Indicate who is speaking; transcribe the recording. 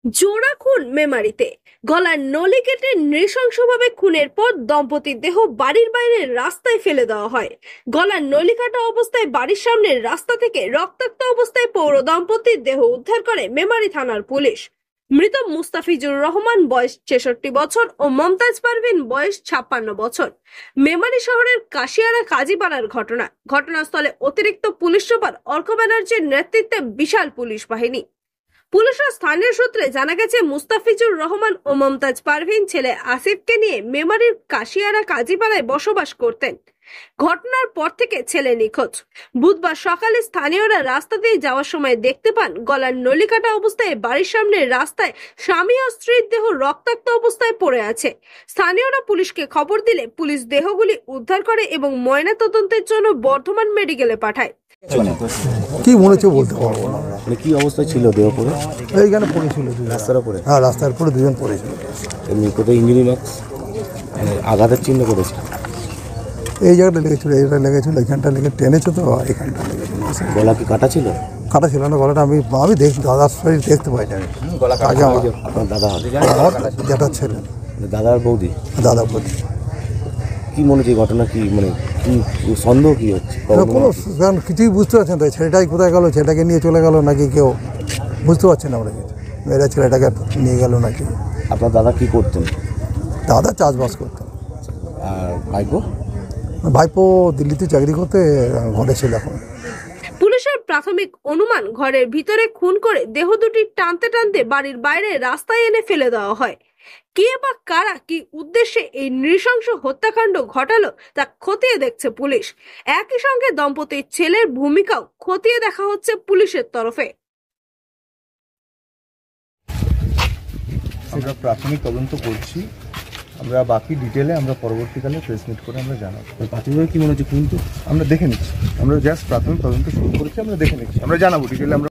Speaker 1: জোড়া খুন মেমারিতে। গলার নলি কেটে নৃশংসভাবে খুনের পর দম্পতির দেহ বাড়ির বাইরে রাস্তায় ফেলে দেওয়া হয়। গলার নলি কাটা অবস্থায় বাড়ির সামনের রাস্তা থেকে রক্তাক্ত অবস্থায় পৌর দম্পতির দেহ উদ্ধার করে মেমারি থানার পুলিশ। মৃত মুস্তাফিজুর রহমান বয়স ৬৬ বছর ও মমতাজ পারভিন বয়স ৫৬ বছর। মেমারি শহরের কাশিয়ারা কাজীপাড়ার ঘটনা। ঘটনাস্থলে অতিরিক্ত পুলিশ সুপার অর্ক ব্যানার্জির নেতৃত্বে বিশাল পুলিশ বাহিনী। পুলিশ ও স্থানীয় সূত্রে জানা গেছে, মুস্তাফিজুর রহমান ও মমতাজ পারভিন ছেলে আসিফকে নিয়ে মেমারির কাশিয়ারা কাজীপাড়ায় বসবাস করতেন। ঘটনার পর থেকে ছেলে নিখোঁজ। বুধবার সকালে স্থানীয়রা রাস্তা দিয়ে যাওয়ার সময় দেখতে পান গলার নলি কাটা অবস্থায় বাড়ির সামনে রাস্তায় স্বামী ও স্ত্রীর দেহ রক্তাক্ত অবস্থায় পড়ে আছে। স্থানীয়রা পুলিশকে খবর দিলে পুলিশ দেহগুলি উদ্ধার করে এবং ময়নাতদন্তের জন্য বর্ধমান মেডিকেলে পাঠায়।
Speaker 2: কি মনে হচ্ছে বলতে পারবো না।
Speaker 3: কি অবস্থা ছিল দেহ পড়ে?
Speaker 2: এইখানে পড়েছিল
Speaker 3: রাস্তার উপরে।
Speaker 2: হ্যাঁ, রাস্তার উপরে দুজন পড়েছিল।
Speaker 3: এমনি কোথায় ইঞ্জুরি মার্কস, মানে আঘাতের চিহ্ন করেছে?
Speaker 2: এই জায়গাটা লেগেছিল, এইটা লেগেছিল, এখানটা লেগে টেনেছে তো, এখানটা লেগেছিল।
Speaker 3: গলা কি কাটা ছিল?
Speaker 2: কাটা ছিল না গলাটা, আমি দেখি দাদার শরীর দেখতে পাই না। আগে
Speaker 3: আপনার দাদা হবে?
Speaker 2: আমার যেটা ছেলে,
Speaker 3: দাদার বৌদি?
Speaker 2: দাদা বৌদি।
Speaker 3: কি মনে হচ্ছে ঘটনা, কি মানে কি সন্দেহ কি হচ্ছে?
Speaker 2: কোনো কিছুই বুঝতে পারছেন তো, ছেলেটাই কোথায় গেল, ছেলেটাকে নিয়ে চলে গেল নাকি কেউ বুঝতে পারছে না আমরা কিছু। মেয়েরা ছেলেটাকে নিয়ে গেল নাকি।
Speaker 3: আপনার দাদা কি করতেন?
Speaker 2: দাদা চাষবাস করতেন।
Speaker 3: আর ভাইপো?
Speaker 2: ভাইপো দিল্লিতে চাকরি করতে, ঘরে ছিল এখন।
Speaker 1: পুলিশের প্রাথমিক অনুমান, ঘরের ভিতরে খুন করে দেহ দুটি টানতে টানতে বাড়ির বাইরে রাস্তায় এনে ফেলে দেওয়া হয়। কে বা কারা কি উদ্দেশ্যে এই নৃশংস হত্যাকাণ্ড ঘটালো তা খতিয়ে দেখছে পুলিশ। একই সঙ্গে দম্পতির ছেলের ভূমিকাও খতিয়ে দেখা হচ্ছে পুলিশের তরফে।
Speaker 4: আমরা প্রাথমিক তদন্ত করছি, আমরা বাকি ডিটেলে আমরা পরবর্তীকালে প্রেস মিট করে আমরা জানাবো।
Speaker 3: প্রাথমিকভাবে কি মনে হচ্ছে খুন তো?
Speaker 4: আমরা দেখে নিচ্ছি, আমরা জাস্ট প্রাথমিক তদন্ত শুরু করেছি, আমরা দেখে নিচ্ছি, আমরা জানাবো ডিটেলে। আমরা